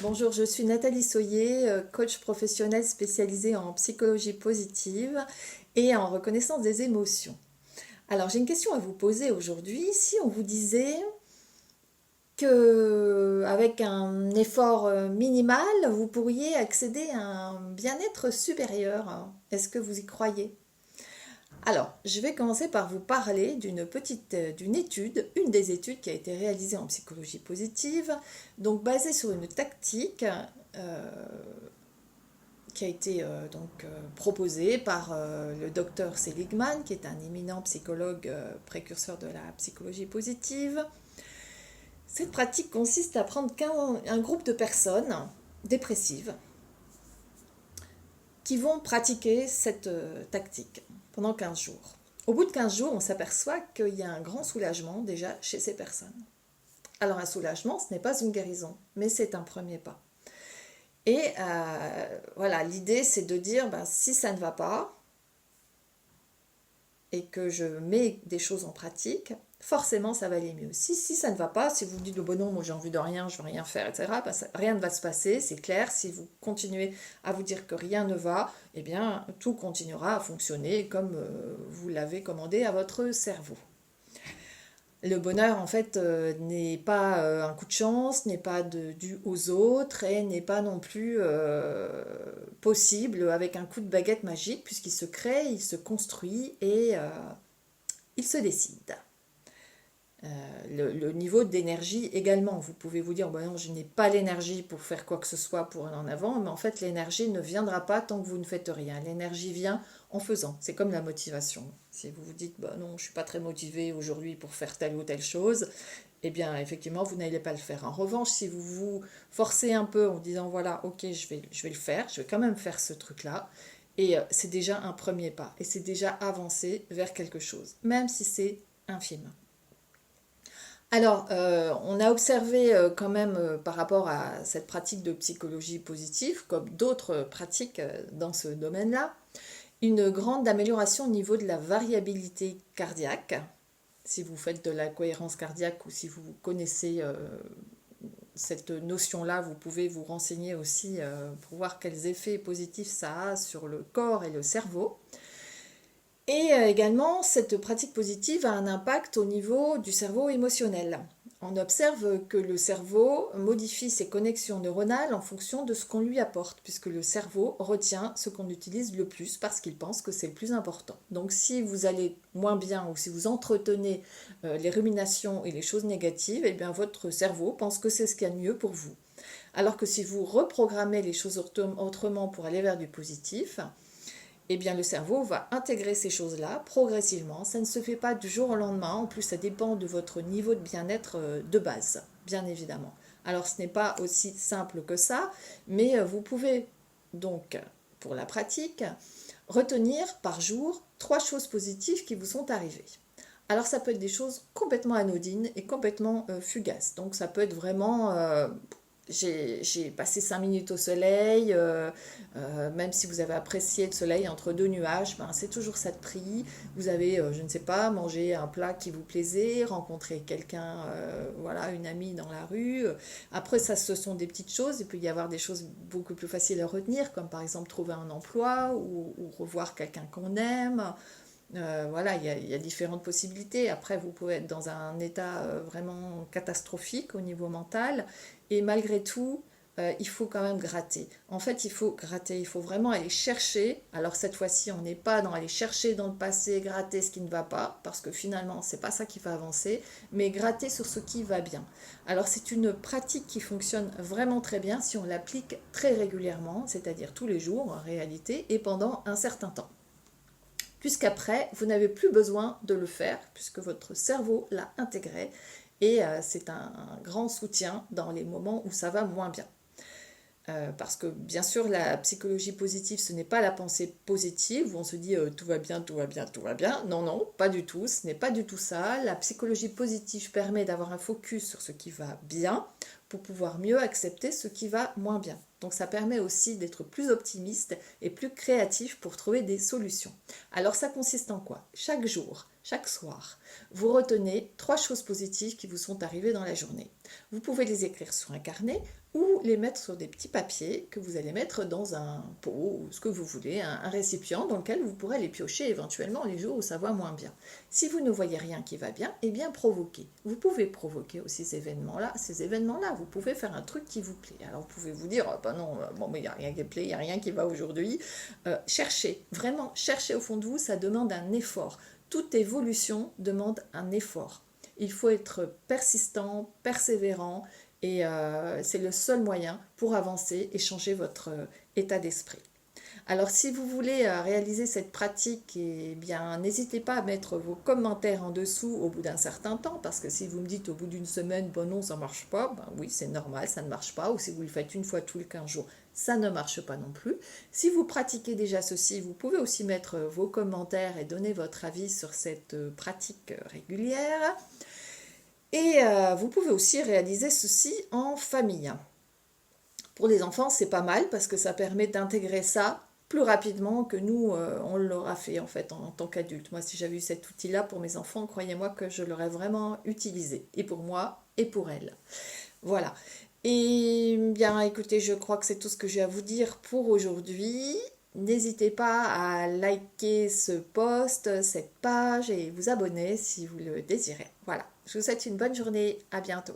Bonjour, je suis Nathalie Soyer, coach professionnel spécialisée en psychologie positive et en reconnaissance des émotions. Alors, j'ai une question à vous poser aujourd'hui. Si on vous disait que avec un effort minimal, vous pourriez accéder à un bien-être supérieur, est-ce que vous y croyez? Alors, je vais commencer par vous parler d'une étude, une des études qui a été réalisée en psychologie positive, donc basée sur une tactique euh, qui a été proposée par le docteur Seligman, qui est un éminent psychologue précurseur de la psychologie positive. Cette pratique consiste à prendre un groupe de personnes dépressives qui vont pratiquer cette tactique pendant 15 jours. Au bout de 15 jours, on s'aperçoit qu'il y a un grand soulagement déjà chez ces personnes. Alors un soulagement, ce n'est pas une guérison, mais c'est un premier pas. Et voilà, l'idée c'est de dire, si ça ne va pas et que je mets des choses en pratique, forcément ça va aller mieux. Si ça ne va pas, si vous dites, bon non, moi j'ai envie de rien, je ne veux rien faire, etc., rien ne va se passer, c'est clair. Si vous continuez à vous dire que rien ne va, eh bien tout continuera à fonctionner comme vous l'avez commandé à votre cerveau. Le bonheur, en fait, n'est pas un coup de chance, n'est pas dû aux autres et n'est pas non plus possible avec un coup de baguette magique, puisqu'il se crée, il se construit et il se décide. Le niveau d'énergie également. Vous pouvez vous dire, non, je n'ai pas l'énergie pour faire quoi que ce soit pour aller en avant, mais en fait, l'énergie ne viendra pas tant que vous ne faites rien. L'énergie vient en faisant. C'est comme la motivation. Si vous vous dites, non, je ne suis pas très motivé aujourd'hui pour faire telle ou telle chose, eh bien, effectivement, vous n'allez pas le faire. En revanche, si vous vous forcez un peu en disant, voilà, ok, je vais le faire, je vais quand même faire ce truc-là, et c'est déjà un premier pas, et c'est déjà avancer vers quelque chose, même si c'est infime. Alors, on a observé quand même par rapport à cette pratique de psychologie positive, comme d'autres pratiques dans ce domaine-là, une grande amélioration au niveau de la variabilité cardiaque. Si vous faites de la cohérence cardiaque ou si vous connaissez cette notion-là, vous pouvez vous renseigner aussi pour voir quels effets positifs ça a sur le corps et le cerveau. Et également, cette pratique positive a un impact au niveau du cerveau émotionnel. On observe que le cerveau modifie ses connexions neuronales en fonction de ce qu'on lui apporte, puisque le cerveau retient ce qu'on utilise le plus parce qu'il pense que c'est le plus important. Donc si vous allez moins bien ou si vous entretenez les ruminations et les choses négatives, eh bien votre cerveau pense que c'est ce qu'il y a de mieux pour vous. Alors que si vous reprogrammez les choses autrement pour aller vers du positif, eh bien le cerveau va intégrer ces choses-là progressivement. Ça ne se fait pas du jour au lendemain. En plus, ça dépend de votre niveau de bien-être de base, bien évidemment. Alors, ce n'est pas aussi simple que ça, mais vous pouvez donc, pour la pratique, retenir par jour 3 choses positives qui vous sont arrivées. Alors, ça peut être des choses complètement anodines et complètement fugaces. Donc, ça peut être vraiment j'ai passé 5 minutes au soleil, même si vous avez apprécié le soleil entre deux nuages, c'est toujours ça de prix. Vous avez, je ne sais pas, mangé un plat qui vous plaisait, rencontré quelqu'un, voilà, une amie dans la rue. Après, ça, ce sont des petites choses. Il peut y avoir des choses beaucoup plus faciles à retenir, comme par exemple trouver un emploi ou revoir quelqu'un qu'on aime. Voilà, il y a différentes possibilités. Après, vous pouvez être dans un état vraiment catastrophique au niveau mental. Et malgré tout, il faut quand même gratter. En fait, il faut gratter, il faut vraiment aller chercher. Alors cette fois-ci, on n'est pas dans aller chercher dans le passé, gratter ce qui ne va pas, parce que finalement, c'est pas ça qui va avancer, mais gratter sur ce qui va bien. Alors c'est une pratique qui fonctionne vraiment très bien si on l'applique très régulièrement, c'est-à-dire tous les jours en réalité, et pendant un certain temps. Puisqu'après, vous n'avez plus besoin de le faire, puisque votre cerveau l'a intégré, et c'est un grand soutien dans les moments où ça va moins bien. Parce que bien sûr, la psychologie positive, ce n'est pas la pensée positive où on se dit tout va bien, tout va bien, tout va bien. Non, non, pas du tout, ce n'est pas du tout ça. La psychologie positive permet d'avoir un focus sur ce qui va bien pour pouvoir mieux accepter ce qui va moins bien. Donc ça permet aussi d'être plus optimiste et plus créatif pour trouver des solutions. Alors ça consiste en quoi? Chaque jour, chaque soir, vous retenez 3 choses positives qui vous sont arrivées dans la journée. Vous pouvez les écrire sur un carnet ou les mettre sur des petits papiers que vous allez mettre dans un pot ou ce que vous voulez, un récipient dans lequel vous pourrez les piocher éventuellement les jours où ça va moins bien. Si vous ne voyez rien qui va bien, eh bien provoquez. Vous pouvez provoquer aussi ces événements-là, vous pouvez faire un truc qui vous plaît. Alors vous pouvez vous dire, oh, ben non, bon, mais il n'y a rien qui plaît, il n'y a rien qui va aujourd'hui. Cherchez, vraiment, cherchez au fond de vous, ça demande un effort. Toute évolution demande un effort. Il faut être persistant, persévérant, et c'est le seul moyen pour avancer et changer votre état d'esprit. Alors si vous voulez réaliser cette pratique, eh bien n'hésitez pas à mettre vos commentaires en dessous au bout d'un certain temps, parce que si vous me dites au bout d'une semaine, bon non, ça ne marche pas, ben oui, c'est normal, ça ne marche pas, ou si vous le faites une fois tous les 15 jours, ça ne marche pas non plus. Si vous pratiquez déjà ceci, vous pouvez aussi mettre vos commentaires et donner votre avis sur cette pratique régulière. Et vous pouvez aussi réaliser ceci en famille. Pour les enfants, c'est pas mal parce que ça permet d'intégrer ça plus rapidement que nous, on l'aura fait en fait en tant qu'adulte. Moi, si j'avais eu cet outil-là pour mes enfants, croyez-moi que je l'aurais vraiment utilisé, et pour moi et pour elles. Voilà. Et bien, écoutez, je crois que c'est tout ce que j'ai à vous dire pour aujourd'hui. N'hésitez pas à liker ce post, cette page et vous abonner si vous le désirez. Voilà. Je vous souhaite une bonne journée. À bientôt.